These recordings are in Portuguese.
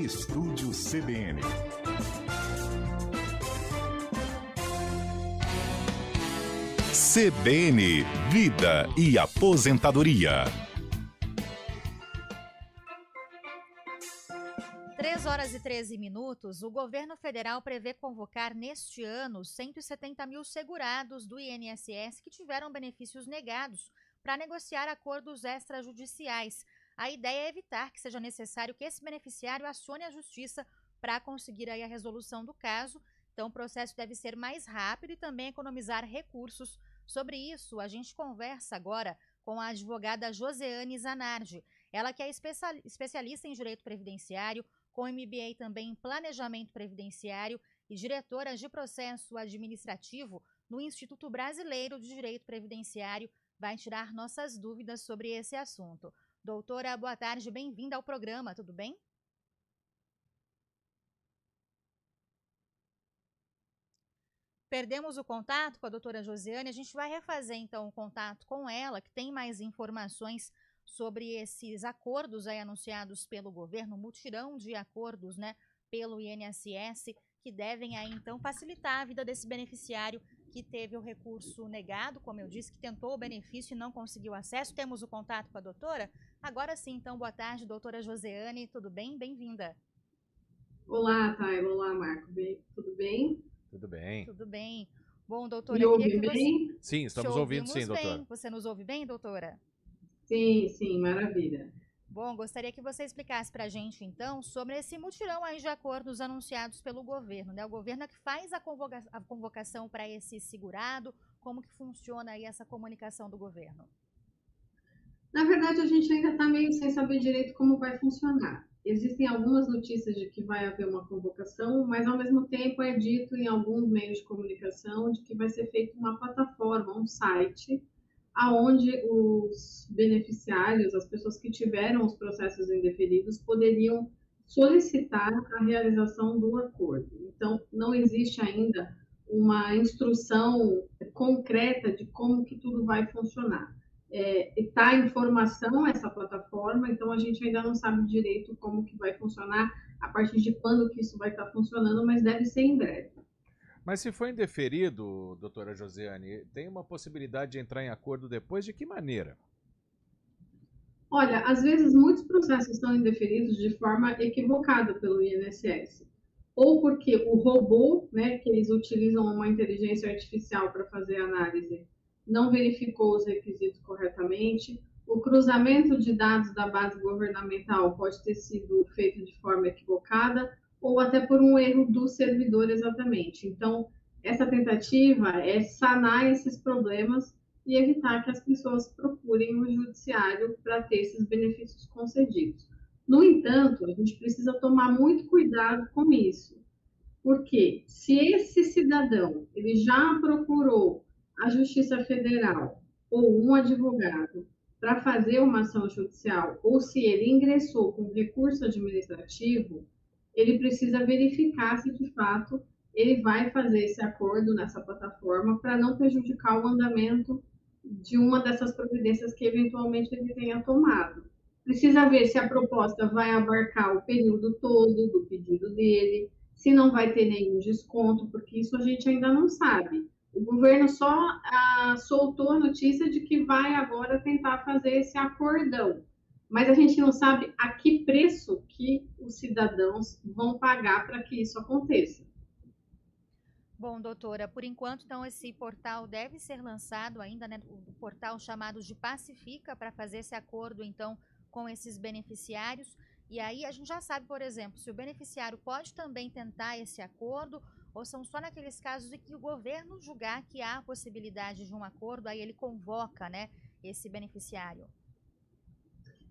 Estúdio CBN. CBN Vida e Aposentadoria. 3h13, o governo federal prevê convocar neste ano 170 mil segurados do INSS que tiveram benefícios negados para negociar acordos extrajudiciais. A ideia é evitar que seja necessário que esse beneficiário acione a justiça para conseguir aí a resolução do caso. Então, o processo deve ser mais rápido e também economizar recursos. Sobre isso, a gente conversa agora com a advogada Joseane Zanardi. Ela que é especialista em direito previdenciário, com MBA também em planejamento previdenciário e diretora de processo administrativo no Instituto Brasileiro de Direito Previdenciário, vai tirar nossas dúvidas sobre esse assunto. Doutora, boa tarde, bem-vinda ao programa, tudo bem? Perdemos o contato com a doutora Joseane, a gente vai refazer então o contato com ela, que tem mais informações sobre esses acordos aí anunciados pelo governo, mutirão de acordos, pelo INSS, que devem aí então facilitar a vida desse beneficiário que teve o recurso negado, como eu disse, que tentou o benefício e não conseguiu acesso. Temos o contato com a doutora? Agora sim, então, boa tarde, doutora Joseane, tudo bem? Bem-vinda. Olá, Thay. Olá, Marco. Tudo bem? Tudo bem. Tudo bem. Bom, doutora, Me ouve bem? Sim, estamos ouvindo sim, doutora. Você nos ouve bem, doutora? Sim, maravilha. Bom, gostaria que você explicasse para a gente, então, sobre esse mutirão aí de acordos anunciados pelo governo, O governo é que faz a convocação para esse segurado, como que funciona aí essa comunicação do governo? Na verdade, a gente ainda está meio sem saber direito como vai funcionar. Existem algumas notícias de que vai haver uma convocação, mas ao mesmo tempo é dito em alguns meios de comunicação de que vai ser feita uma plataforma, um site, aonde os beneficiários, as pessoas que tiveram os processos indeferidos, poderiam solicitar a realização do acordo. Então, não existe ainda uma instrução concreta de como que tudo vai funcionar. Está em formação essa plataforma, então a gente ainda não sabe direito como que vai funcionar, a partir de quando que isso vai estar funcionando, mas deve ser em breve. Mas se for indeferido, doutora Joseane, tem uma possibilidade de entrar em acordo depois? De que maneira? Olha, às vezes muitos processos são indeferidos de forma equivocada pelo INSS. Ou porque o robô, que eles utilizam uma inteligência artificial para fazer a análise, não verificou os requisitos corretamente. O cruzamento de dados da base governamental pode ter sido feito de forma equivocada, ou até por um erro do servidor exatamente. Então, essa tentativa é sanar esses problemas e evitar que as pessoas procurem o judiciário para ter esses benefícios concedidos. No entanto, a gente precisa tomar muito cuidado com isso, porque se esse cidadão ele já procurou a Justiça Federal ou um advogado para fazer uma ação judicial, ou se ele ingressou com recurso administrativo, ele precisa verificar se, de fato, ele vai fazer esse acordo nessa plataforma para não prejudicar o andamento de uma dessas providências que, eventualmente, ele tenha tomado. Precisa ver se a proposta vai abarcar o período todo do pedido dele, se não vai ter nenhum desconto, porque isso a gente ainda não sabe. O governo só soltou a notícia de que vai agora tentar fazer esse acordão. Mas a gente não sabe a que preço que os cidadãos vão pagar para que isso aconteça. Bom, doutora, por enquanto, então, esse portal deve ser lançado ainda, o portal chamado de Pacifica, para fazer esse acordo, então, com esses beneficiários. E aí a gente já sabe, por exemplo, se o beneficiário pode também tentar esse acordo, ou são só naqueles casos em que o governo julgar que há a possibilidade de um acordo, aí ele convoca, esse beneficiário.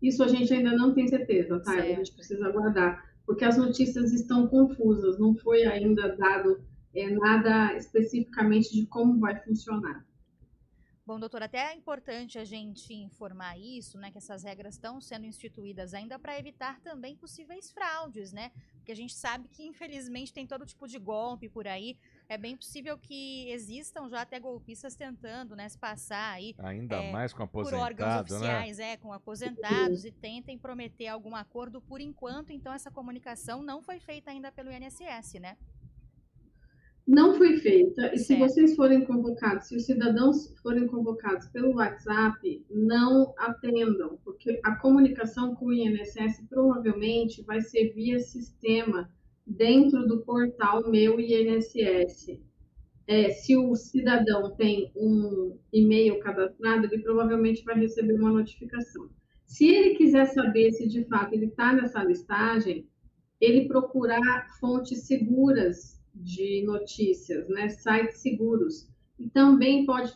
Isso a gente ainda não tem certeza, tá? A gente precisa aguardar, porque as notícias estão confusas, não foi ainda dado nada especificamente de como vai funcionar. Bom, doutor, até é importante a gente informar isso, né, que essas regras estão sendo instituídas ainda para evitar também possíveis fraudes, né? Porque a gente sabe que, infelizmente, tem todo tipo de golpe por aí. É bem possível que existam já até golpistas tentando, né, se passar aí Ainda mais com por órgãos aposentado, né? oficiais, com aposentados, e tentem prometer algum acordo por enquanto. Então, essa comunicação não foi feita ainda pelo INSS, né? Não foi feita, e se Certo. vocês forem convocados, se os cidadãos forem convocados pelo WhatsApp, não atendam, porque a comunicação com o INSS provavelmente vai ser via sistema dentro do portal Meu INSS. Se o cidadão tem um e-mail cadastrado, ele provavelmente vai receber uma notificação. Se ele quiser saber se de fato ele está nessa listagem, ele procurar fontes seguras de notícias, né, sites seguros. E também pode,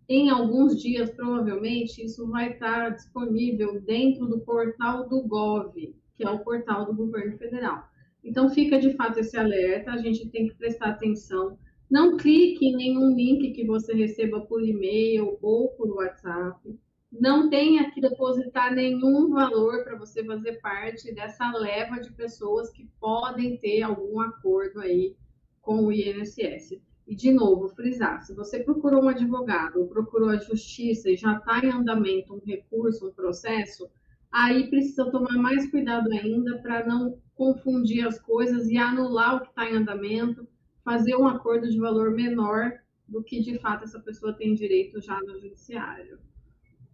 em alguns dias, provavelmente, isso vai estar disponível dentro do portal do Gov, que é o portal do governo federal. Então, fica de fato esse alerta, a gente tem que prestar atenção. Não clique em nenhum link que você receba por e-mail ou por WhatsApp. Não tenha que depositar nenhum valor para você fazer parte dessa leva de pessoas que podem ter algum acordo aí com o INSS. E, de novo, frisar, se você procurou um advogado ou procurou a justiça e já está em andamento um recurso, um processo, aí precisa tomar mais cuidado ainda para não confundir as coisas e anular o que está em andamento, fazer um acordo de valor menor do que, de fato, essa pessoa tem direito já no judiciário.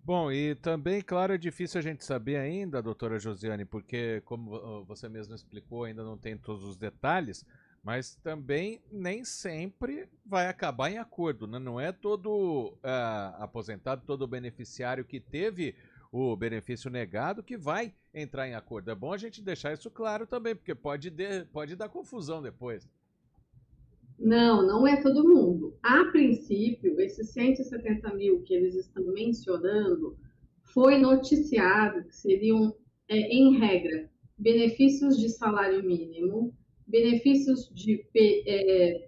Bom, e também, claro, é difícil a gente saber ainda, doutora Josiane, porque, como você mesmo explicou, ainda não tem todos os detalhes, mas também nem sempre vai acabar em acordo, né? Não é todo aposentado, todo beneficiário que teve o benefício negado que vai entrar em acordo. É bom a gente deixar isso claro também, porque pode dar confusão depois. Não, não é todo mundo. A princípio, esses 170 mil que eles estão mencionando foi noticiado que seriam, em regra, benefícios de salário mínimo, benefícios de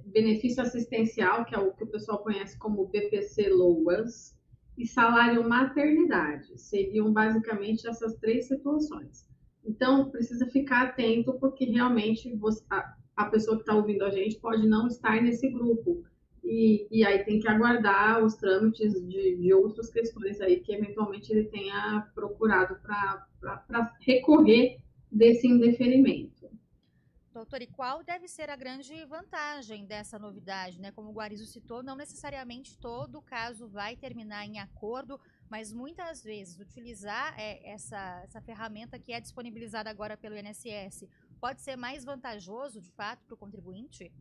benefício assistencial, que é o que o pessoal conhece como BPC-LOAS, e salário maternidade. Seriam basicamente essas três situações. Então, precisa ficar atento, porque realmente a pessoa que está ouvindo a gente pode não estar nesse grupo. E aí tem que aguardar os trâmites de outras questões aí que eventualmente ele tenha procurado para recorrer desse indeferimento. Doutor, e qual deve ser a grande vantagem dessa novidade, né? Como o Guarizo citou, não necessariamente todo caso vai terminar em acordo, mas muitas vezes utilizar essa ferramenta que é disponibilizada agora pelo INSS pode ser mais vantajoso, de fato, para o contribuinte?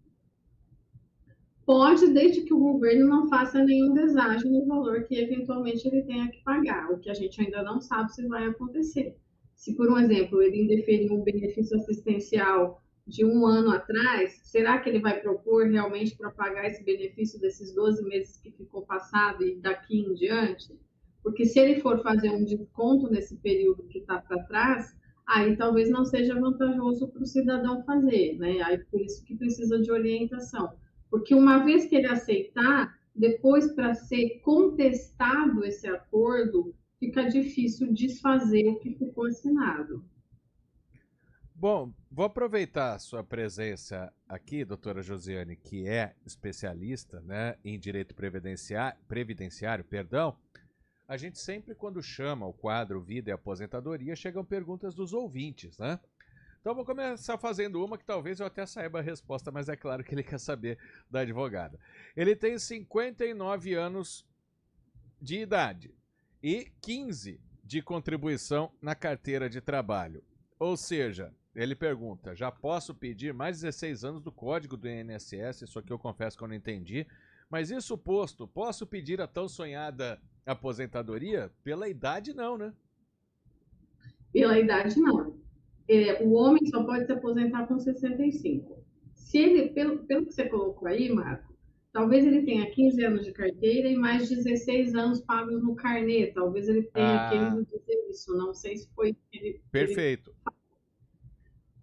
Pode, desde que o governo não faça nenhum deságio no valor que eventualmente ele tenha que pagar, o que a gente ainda não sabe se vai acontecer. Se, por um exemplo, ele indeferiu um benefício assistencial de um ano atrás, será que ele vai propor realmente para pagar esse benefício desses 12 meses que ficou passado e daqui em diante? Porque se ele for fazer um desconto nesse período que está para trás, aí talvez não seja vantajoso para o cidadão fazer, né? Aí por isso que precisa de orientação. Porque uma vez que ele aceitar, depois para ser contestado esse acordo, fica difícil desfazer o que ficou assinado. Bom, vou aproveitar a sua presença aqui, doutora Josiane, que é especialista, né, em direito previdenciário, perdão. A gente sempre, quando chama o quadro Vida e Aposentadoria, chegam perguntas dos ouvintes, né? Então vou começar fazendo uma que talvez eu até saiba a resposta, mas é claro que ele quer saber da advogada. Ele tem 59 anos de idade e 15 de contribuição na carteira de trabalho. Ou seja, ele pergunta, já posso pedir mais 16 anos do código do INSS? Isso aqui eu confesso que eu não entendi. Mas isso posto, posso pedir a tão sonhada aposentadoria? Pela idade não, né? Pela idade não. O homem só pode se aposentar com 65. Se ele, pelo que você colocou aí, Marco, talvez ele tenha 15 anos de carteira e mais 16 anos pagos no carnê. Talvez ele tenha querido dizer isso. Não sei se foi ele. Perfeito.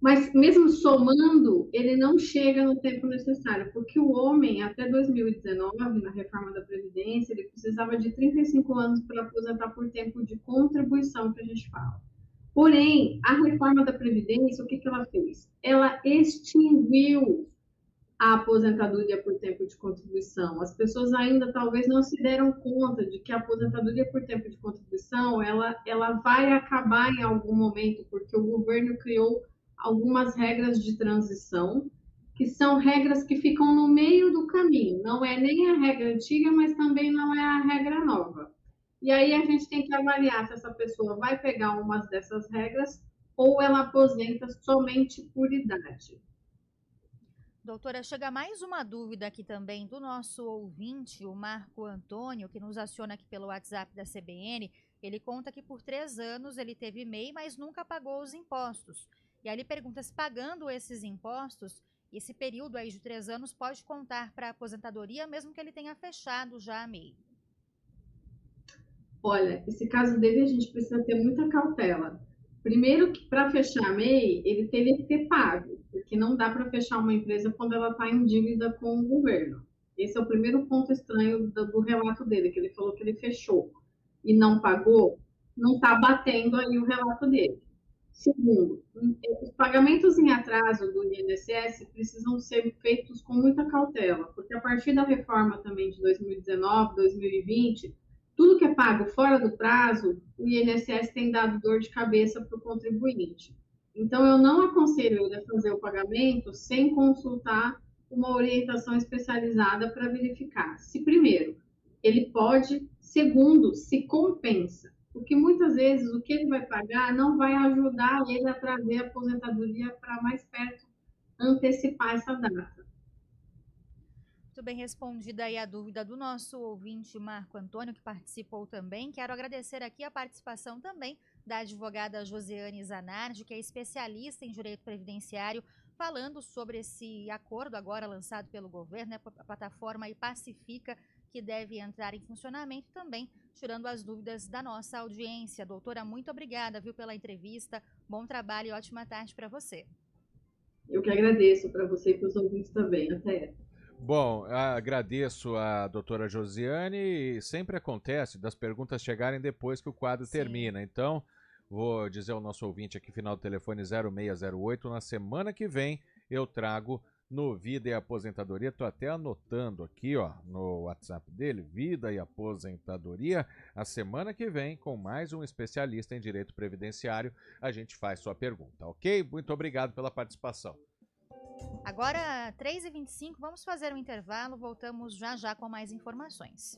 Mas mesmo somando, ele não chega no tempo necessário, porque o homem, até 2019, na reforma da Previdência, ele precisava de 35 anos para aposentar por tempo de contribuição, que a gente fala. Porém, a reforma da Previdência, o que ela fez? Ela extinguiu a aposentadoria por tempo de contribuição. As pessoas ainda talvez não se deram conta de que a aposentadoria por tempo de contribuição, ela vai acabar em algum momento, porque o governo criou algumas regras de transição, que são regras que ficam no meio do caminho. Não é nem a regra antiga, mas também não é a regra nova. E aí a gente tem que avaliar se essa pessoa vai pegar umas dessas regras ou ela aposenta somente por idade. Doutora, chega mais uma dúvida aqui também do nosso ouvinte, o Marco Antônio, que nos aciona aqui pelo WhatsApp da CBN. Ele conta que por 3 anos ele teve MEI, mas nunca pagou os impostos. E aí ele pergunta se pagando esses impostos, esse período aí de 3 anos pode contar para a aposentadoria, mesmo que ele tenha fechado já a MEI. Olha, esse caso dele a gente precisa ter muita cautela. Primeiro que para fechar a MEI, ele teria que ter pago, porque não dá para fechar uma empresa quando ela está em dívida com o governo. Esse é o primeiro ponto estranho do relato dele, que ele falou que ele fechou e não pagou, não está batendo aí o relato dele. Segundo, os pagamentos em atraso do INSS precisam ser feitos com muita cautela, porque a partir da reforma também de 2019, 2020, tudo que é pago fora do prazo, o INSS tem dado dor de cabeça para o contribuinte. Então, eu não aconselho ele a fazer o pagamento sem consultar uma orientação especializada para verificar se, primeiro, ele pode, segundo, se compensa. Porque muitas vezes o que ele vai pagar não vai ajudar ele a trazer a aposentadoria para mais perto, antecipar essa data. Muito bem respondida aí a dúvida do nosso ouvinte Marco Antônio, que participou também. Quero agradecer aqui a participação também da advogada Josiane Zanardi, que é especialista em direito previdenciário, falando sobre esse acordo agora lançado pelo governo, né, a plataforma aí Pacifica, que deve entrar em funcionamento também, tirando as dúvidas da nossa audiência. Doutora, muito obrigada, viu, pela entrevista. Bom trabalho e ótima tarde para você. Eu que agradeço para você e para os ouvintes também. Até. Bom, agradeço a doutora Josiane, e sempre acontece das perguntas chegarem depois que o quadro termina. Então, vou dizer ao nosso ouvinte aqui, final do telefone 0608, na semana que vem eu trago no Vida e Aposentadoria, estou até anotando aqui, ó, no WhatsApp dele, Vida e Aposentadoria, a semana que vem, com mais um especialista em direito previdenciário, a gente faz sua pergunta, ok? Muito obrigado pela participação. Agora, 3h25, vamos fazer um intervalo, voltamos já já com mais informações.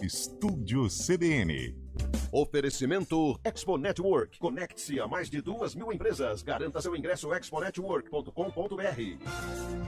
Estúdio CBN. Oferecimento Expo Network. Conecte-se a mais de 2.000 empresas. Garanta seu ingresso exponetwork.com.br.